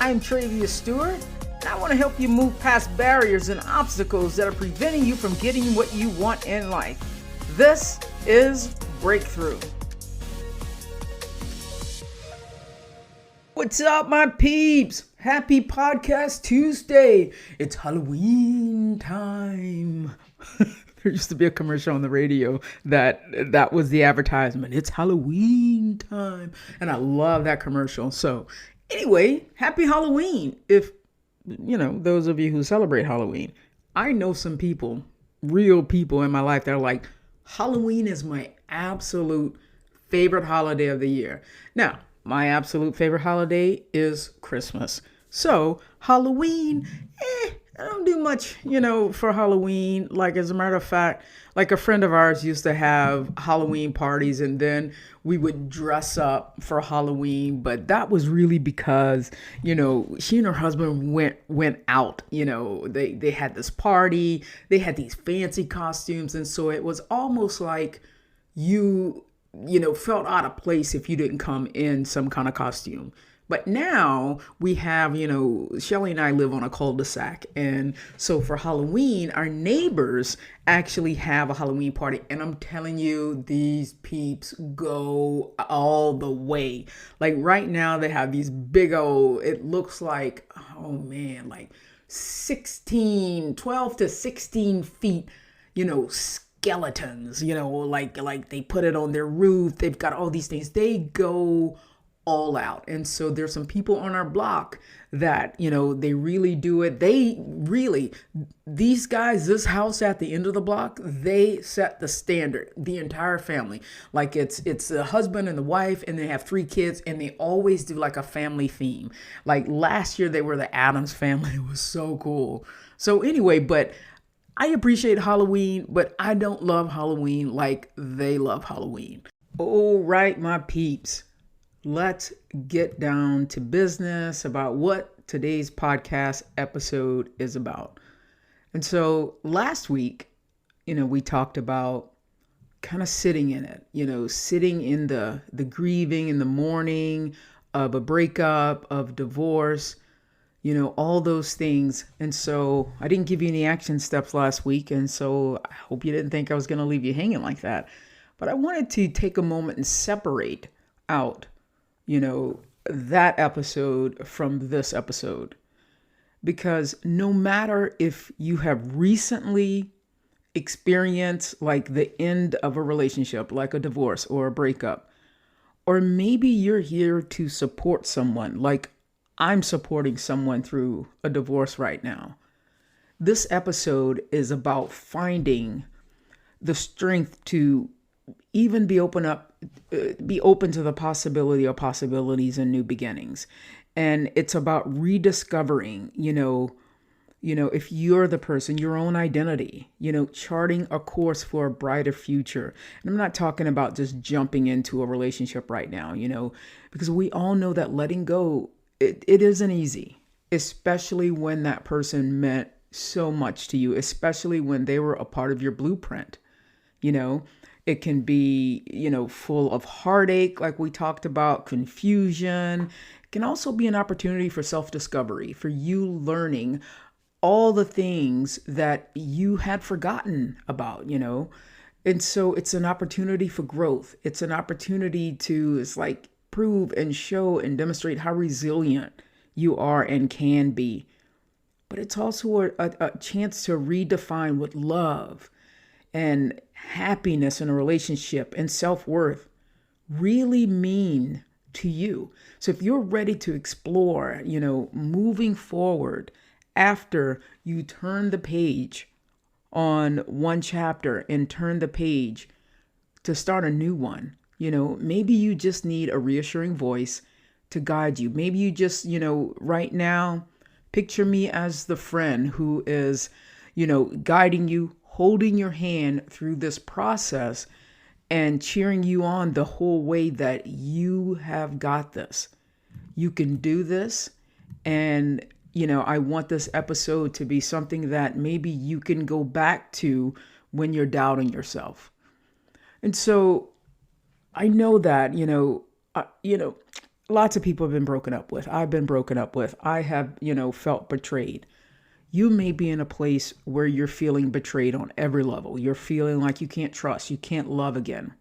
I'm Travius Stewart, and I want to help you move past barriers and obstacles that are preventing you from getting what you want in life. This is Breakthrough. What's up, my peeps? Happy Podcast Tuesday. It's Halloween time. There used to be a commercial on the radio that was the advertisement. It's Halloween time. And I love that commercial. So anyway, happy Halloween. If, those of you who celebrate Halloween, I know some people, real people in my life that are like, Halloween is my absolute favorite holiday of the year. Now, my absolute favorite holiday is Christmas. So Halloween, I don't do much, for Halloween. Like, as a matter of fact, like a friend of ours used to have Halloween parties, and then we would dress up for Halloween. But that was really because, she and her husband went out. They had this party, they had these fancy costumes, and so it was almost like you felt out of place if you didn't come in some kind of costume. But now we have, Shelly and I live on a cul-de-sac. And so for Halloween, our neighbors actually have a Halloween party. And I'm telling you, these peeps go all the way. Like right now they have these big old, it looks like, like 12 to 16 feet, skeletons, like they put it on their roof. They've got all these things. They go all out. And so there's some people on our block that, they really do it. These guys, this house at the end of the block, they set the standard, the entire family. Like it's the husband and the wife, and they have 3 kids, and they always do like a family theme. Like last year they were the Addams family. It was so cool. So anyway, but I appreciate Halloween, but I don't love Halloween like they love Halloween. All right, my peeps. Let's get down to business about what today's podcast episode is about. And so last week, we talked about kind of sitting in it, sitting in the grieving in the mourning of a breakup, of divorce, all those things. And so I didn't give you any action steps last week. And so I hope you didn't think I was going to leave you hanging like that. But I wanted to take a moment and separate out that episode from this episode, because no matter if you have recently experienced like the end of a relationship, like a divorce or a breakup, or maybe you're here to support someone, like I'm supporting someone through a divorce right now. This episode is about finding the strength to even be open to the possibility or possibilities and new beginnings. And it's about rediscovering, if you're the person, your own identity, charting a course for a brighter future. And I'm not talking about just jumping into a relationship right now, because we all know that letting go, it isn't easy, especially when that person meant so much to you, especially when they were a part of your blueprint, It can be, full of heartache, like we talked about, confusion. It can also be an opportunity for self-discovery, for you learning all the things that you had forgotten about, And so it's an opportunity for growth. It's an opportunity to, prove and show and demonstrate how resilient you are and can be. But it's also a chance to redefine what love and happiness in a relationship and self-worth really mean to you. So if you're ready to explore, moving forward after you turn the page on one chapter and turn the page to start a new one, maybe you just need a reassuring voice to guide you. Maybe you just, right now, picture me as the friend who is, guiding you, holding your hand through this process and cheering you on the whole way that you have got this. You can do this. And, I want this episode to be something that maybe you can go back to when you're doubting yourself. And so I know that, Lots of people have been broken up with. I've been broken up with. I have, felt betrayed. You may be in a place where you're feeling betrayed on every level. You're feeling like you can't trust, you can't love again.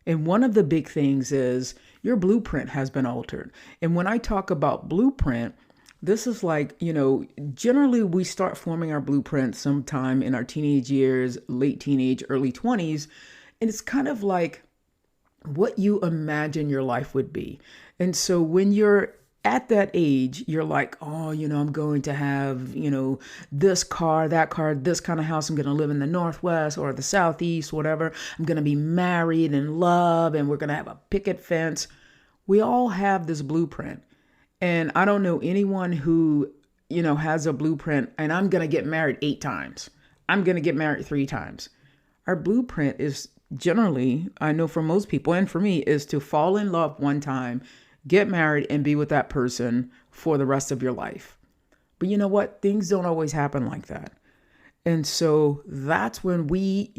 And one of the big things is your blueprint has been altered. And when I talk about blueprint, this is like, generally we start forming our blueprint sometime in our teenage years, late teenage, early 20s. And it's kind of like what you imagine your life would be. And so when you're at that age, you're like, oh, I'm going to have, this car, that car, this kind of house. I'm going to live in the Northwest or the Southeast, whatever. I'm going to be married and love, and we're going to have a picket fence. We all have this blueprint. And I don't know anyone who, has a blueprint and I'm going to get married 8 times. I'm going to get married 3 times. Our blueprint is generally, I know for most people and for me, is to fall in love one time, get married, and be with that person for the rest of your life. But you know what? Things don't always happen like that. And so that's when we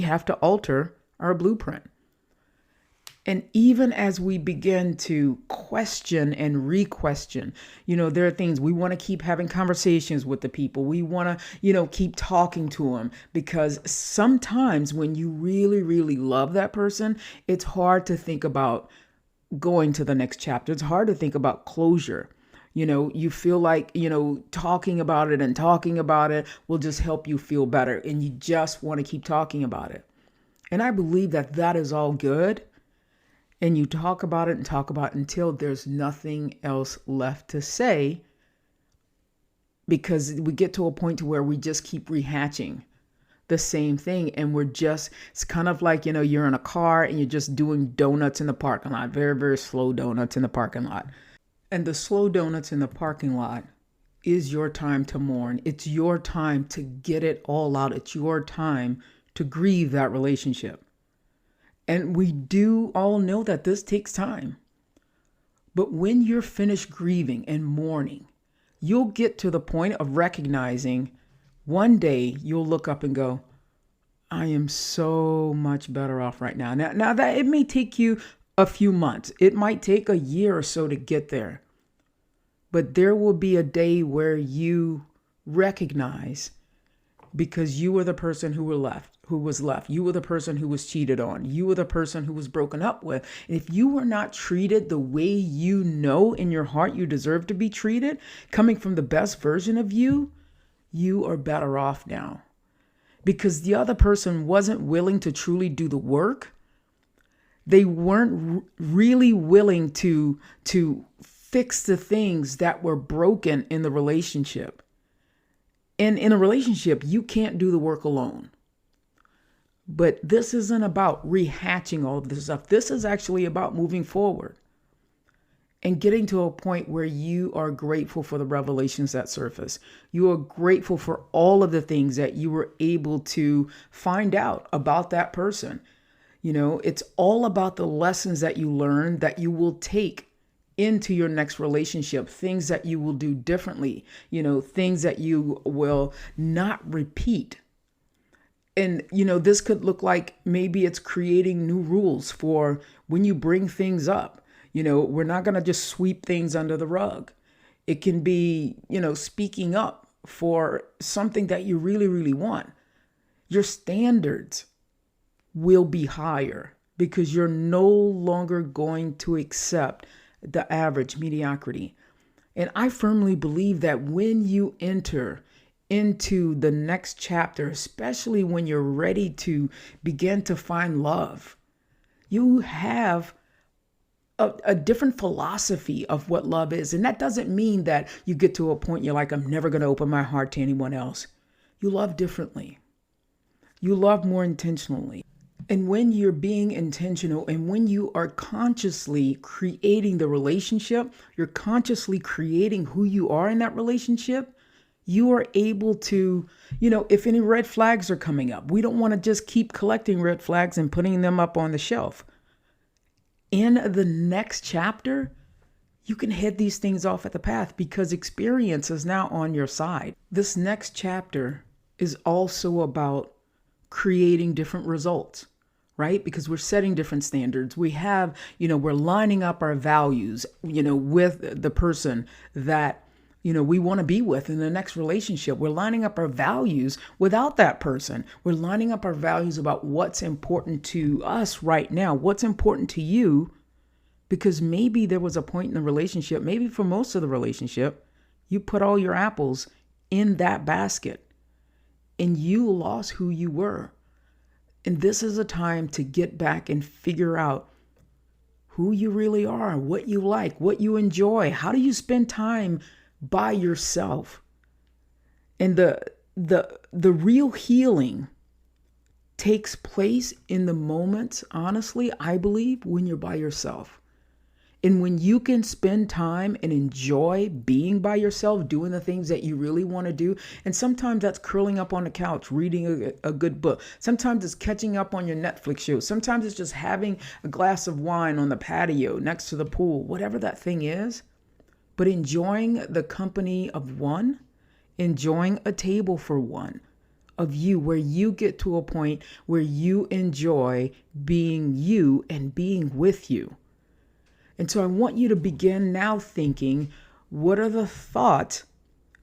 have to alter our blueprint. And even as we begin to question and re-question, there are things we want to keep having conversations with the people. We want to, keep talking to them, because sometimes when you really, really love that person, it's hard to think about going to the next chapter. It's hard to think about closure. You feel like, talking about it will just help you feel better. And you just want to keep talking about it. And I believe that is all good. And you talk about it until there's nothing else left to say, because we get to a point to where we just keep rehatching the same thing. And it's kind of like, you're in a car and you're just doing donuts in the parking lot, very, very slow donuts in the parking lot. And the slow donuts in the parking lot is your time to mourn. It's your time to get it all out. It's your time to grieve that relationship. And we do all know that this takes time. But when you're finished grieving and mourning, you'll get to the point of recognizing one day you'll look up and go, I am so much better off right now. Now that it may take you a few months, it might take a year or so to get there. But there will be a day where you recognize, because you were the person who was left. You were the person who was cheated on. You were the person who was broken up with. And if you were not treated the way you know in your heart you deserve to be treated, coming from the best version of you, you are better off now. Because the other person wasn't willing to truly do the work. They weren't really willing to fix the things that were broken in the relationship. And in a relationship, you can't do the work alone. But this isn't about rehatching all of this stuff. This is actually about moving forward and getting to a point where you are grateful for the revelations that surface. You are grateful for all of the things that you were able to find out about that person. It's all about the lessons that you learn that you will take into your next relationship, things that you will do differently, things that you will not repeat. And, this could look like maybe it's creating new rules for when you bring things up. We're not going to just sweep things under the rug. It can be, speaking up for something that you really, really want. Your standards will be higher because you're no longer going to accept the average mediocrity. And I firmly believe that when you enter into the next chapter, especially when you're ready to begin to find love, you have a different philosophy of what love is. And that doesn't mean that you get to a point you're like, I'm never going to open my heart to anyone else. You love differently. You love more intentionally. And when you're being intentional and when you are consciously creating the relationship, you're consciously creating who you are in that relationship, you are able to, if any red flags are coming up, we don't want to just keep collecting red flags and putting them up on the shelf. In the next chapter, you can head these things off at the path because experience is now on your side. This next chapter is also about creating different results right? Because we're setting different standards. We have, we're lining up our values, with the person that, we want to be with in the next relationship. We're lining up our values without that person. We're lining up our values about what's important to us right now, what's important to you, because maybe there was a point in the relationship, maybe for most of the relationship, you put all your apples in that basket and you lost who you were. And this is a time to get back and figure out who you really are, what you like, what you enjoy. How do you spend time by yourself? And the real healing takes place in the moments, honestly, I believe, when you're by yourself. And when you can spend time and enjoy being by yourself, doing the things that you really want to do. And sometimes that's curling up on the couch, reading a good book. Sometimes it's catching up on your Netflix show. Sometimes it's just having a glass of wine on the patio next to the pool, whatever that thing is. But enjoying the company of one, enjoying a table for one, of you, where you get to a point where you enjoy being you and being with you. And so I want you to begin now thinking, what are the thoughts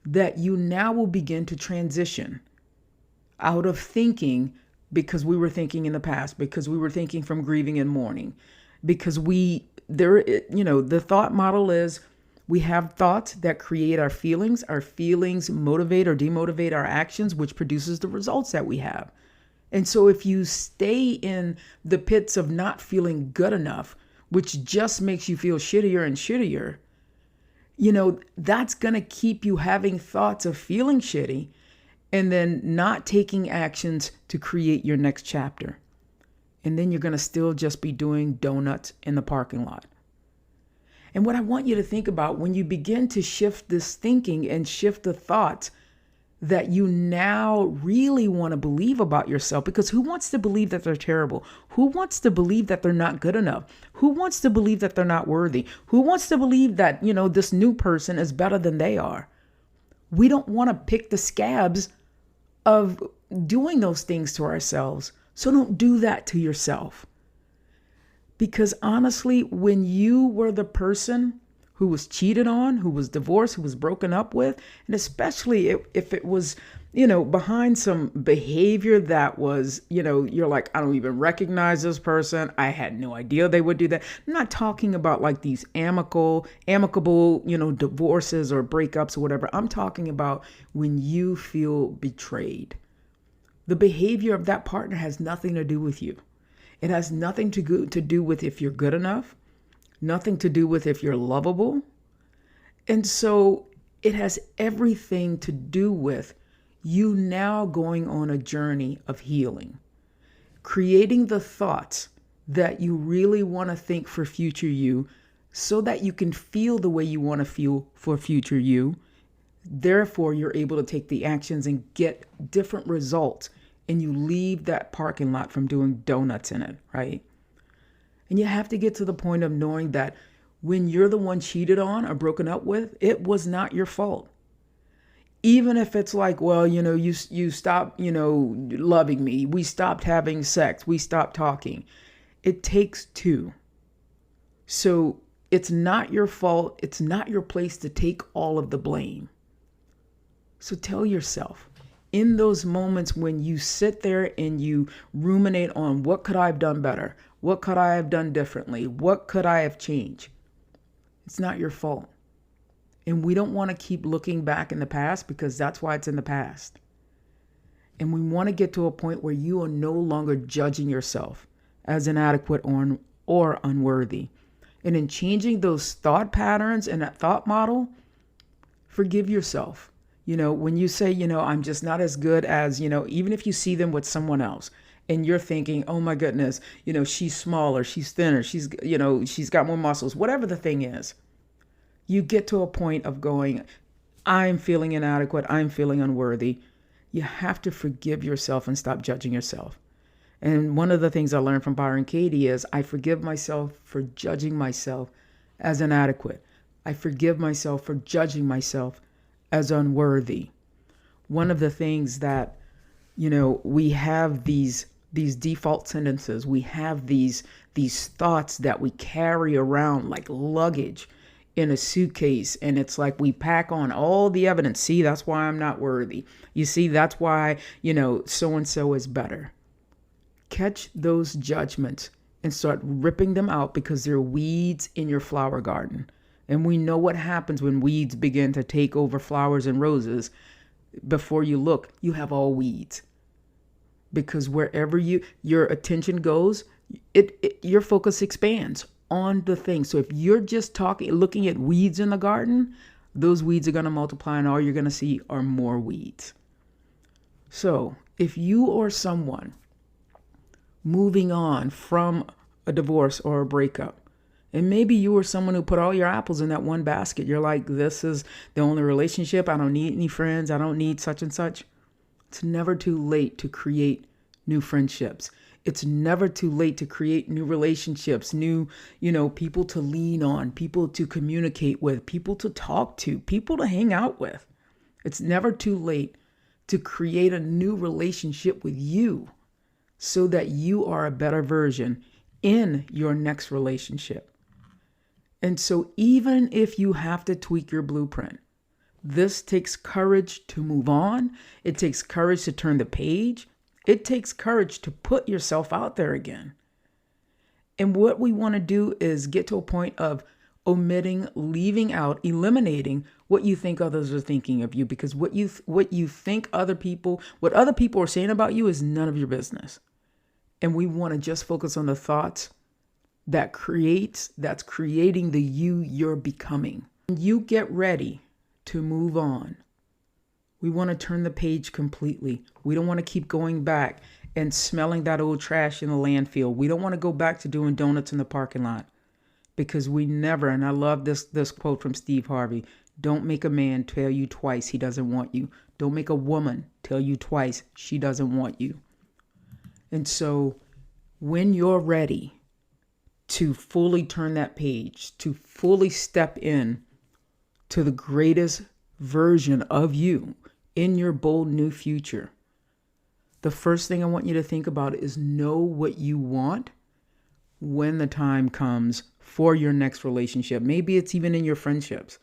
that you now will begin to transition out of thinking because we were thinking in the past, because we were thinking from grieving and mourning, because the thought model is we have thoughts that create our feelings motivate or demotivate our actions, which produces the results that we have. And so if you stay in the pits of not feeling good enough, which just makes you feel shittier and shittier, that's going to keep you having thoughts of feeling shitty and then not taking actions to create your next chapter. And then you're going to still just be doing donuts in the parking lot. And what I want you to think about when you begin to shift this thinking and shift the thoughts that you now really want to believe about yourself, because who wants to believe that they're terrible? Who wants to believe that they're not good enough? Who wants to believe that they're not worthy? Who wants to believe that, this new person is better than they are? We don't want to pick the scabs of doing those things to ourselves. So don't do that to yourself. Because honestly, when you were the person who was cheated on, who was divorced, who was broken up with, and especially if it was, behind some behavior that was, you're like, I don't even recognize this person. I had no idea they would do that. I'm not talking about like these amicable, divorces or breakups or whatever. I'm talking about when you feel betrayed. The behavior of that partner has nothing to do with you. It has nothing to do with if you're good enough. Nothing to do with if you're lovable. And so it has everything to do with you now going on a journey of healing, creating the thoughts that you really want to think for future you so that you can feel the way you want to feel for future you. Therefore, you're able to take the actions and get different results, and you leave that parking lot from doing donuts in it, right? And you have to get to the point of knowing that when you're the one cheated on or broken up with, it was not your fault. Even if it's like, well, you stopped, loving me. We stopped having sex. We stopped talking. It takes two. So it's not your fault. It's not your place to take all of the blame. So tell yourself, in those moments when you sit there and you ruminate on what could I have done better? What could I have done differently? What could I have changed? It's not your fault. And we don't want to keep looking back in the past because that's why it's in the past. And we want to get to a point where you are no longer judging yourself as inadequate or unworthy. And in changing those thought patterns and that thought model, forgive yourself. When you say, I'm just not as good as, even if you see them with someone else and you're thinking, oh my goodness, she's smaller, she's thinner, she's got more muscles, whatever the thing is, you get to a point of going, I'm feeling inadequate, I'm feeling unworthy. You have to forgive yourself and stop judging yourself. And one of the things I learned from Byron Katie is I forgive myself for judging myself as inadequate. I forgive myself for judging myself as unworthy. One of the things that, we have these these default sentences. We have these thoughts that we carry around like luggage in a suitcase, and it's like we pack on all the evidence. See, that's why I'm not worthy. You see, that's why, so and so is better. Catch those judgments and start ripping them out, because they're weeds in your flower garden. And we know what happens when weeds begin to take over flowers and roses. Before you look, you have all weeds. Because wherever your attention goes, your focus expands on the thing. So if you're just looking at weeds in the garden, those weeds are going to multiply, and all you're going to see are more weeds. So if you or someone moving on from a divorce or a breakup, and maybe you were someone who put all your apples in that one basket, you're like, this is the only relationship, I don't need any friends, I don't need such and such. It's never too late to create new friendships. It's never too late to create new relationships, new, people to lean on, people to communicate with, people to talk to, people to hang out with. It's never too late to create a new relationship with you, so that you are a better version in your next relationship. And so even if you have to tweak your blueprint, this takes courage to move on. It takes courage to turn the page. It takes courage to put yourself out there again. And what we want to do is get to a point of omitting, leaving out, eliminating what you think others are thinking of you, because what you think what other people are saying about you is none of your business. And we want to just focus on the thoughts that's creating the you you're becoming. When you get ready to move on, we want to turn the page completely. We don't want to keep going back and smelling that old trash in the landfill. We don't want to go back to doing donuts in the parking lot, because we never, and I love this quote from Steve Harvey, don't make a man tell you twice he doesn't want you. Don't make a woman tell you twice she doesn't want you. And so when you're ready to fully turn that page, to fully step in to the greatest version of you in your bold new future, the first thing I want you to think about is know what you want when the time comes for your next relationship. Maybe it's even in your friendships.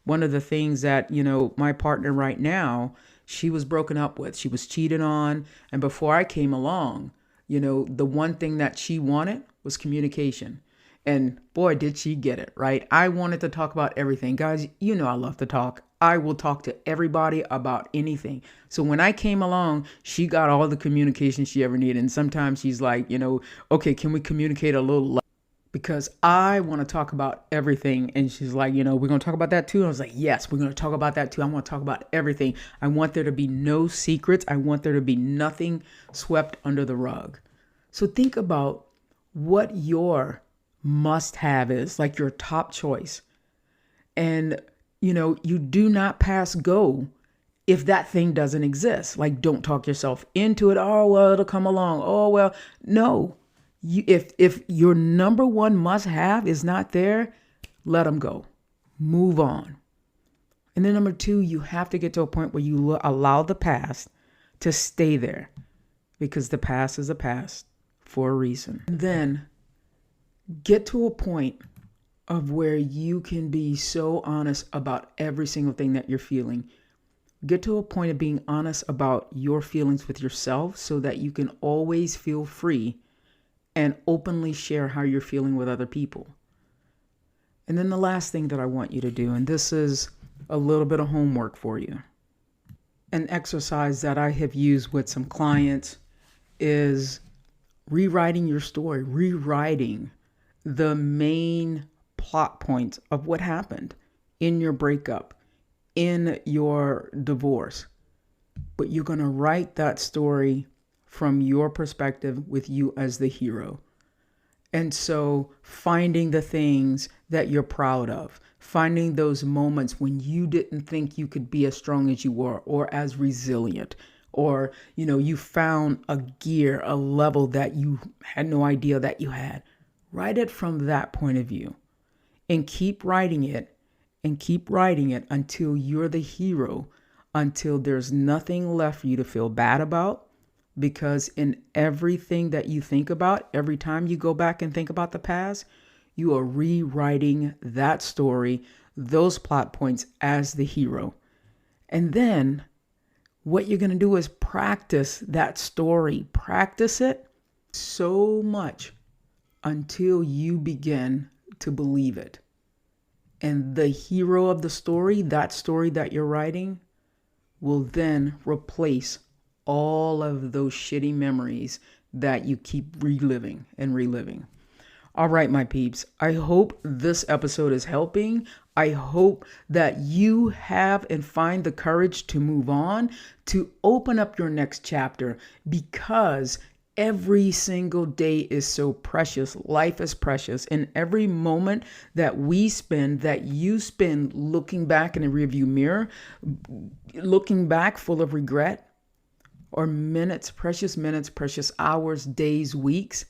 One of the things that, my partner right now, she was broken up with. She was cheated on. And before I came along, the one thing that she wanted was communication. And boy, did she get it, right? I wanted to talk about everything. Guys, I love to talk. I will talk to everybody about anything. So when I came along, she got all the communication she ever needed. And sometimes she's like, okay, can we communicate a little less? Because I want to talk about everything. And she's like, we're going to talk about that too. And I was like, yes, we're going to talk about that too. I want to talk about everything. I want there to be no secrets. I want there to be nothing swept under the rug. So think about what your must have is, like your top choice. And, you do not pass go if that thing doesn't exist. Like, don't talk yourself into it. Oh, well, it'll come along. Oh, well, no. If your number one must have is not there, let them go. Move on. And then number two, you have to get to a point where you allow the past to stay there, because the past is a past for a reason. And then get to a point of where you can be so honest about every single thing that you're feeling. Get to a point of being honest about your feelings with yourself, so that you can always feel free and openly share how you're feeling with other people. And then the last thing that I want you to do, and this is a little bit of homework for you, an exercise that I have used with some clients, is rewriting your story, rewriting the main plot points of what happened in your breakup, in your divorce. But you're going to write that story from your perspective, with you as the hero. And so finding the things that you're proud of, finding those moments when you didn't think you could be as strong as you were, or as resilient, or, you found a gear, a level that you had no idea that you had. Write it from that point of view, and keep writing it, until you're the hero, until there's nothing left for you to feel bad about, because in everything that you think about, every time you go back and think about the past, you are rewriting that story, those plot points as the hero. And then what you're going to do is practice that story, practice it so much until you begin to believe it. And the hero of the story, that story that you're writing, will then replace all of those shitty memories that you keep reliving and reliving. All right, my peeps, I hope this episode is helping. I hope that you have and find the courage to move on, to open up your next chapter, because every single day is so precious. Life is precious. And every moment that we spend, that you spend looking back in a rearview mirror, looking back full of regret, or minutes, precious hours, days, weeks,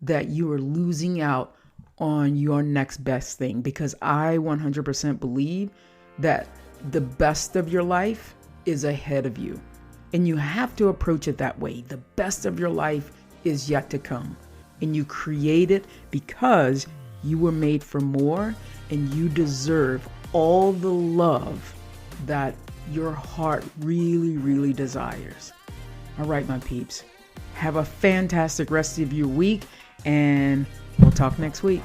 that you are losing out on your next best thing. Because I 100% believe that the best of your life is ahead of you. And you have to approach it that way. The best of your life is yet to come. And you create it because you were made for more, and you deserve all the love that your heart really, really desires. All right, my peeps. Have a fantastic rest of your week, and we'll talk next week.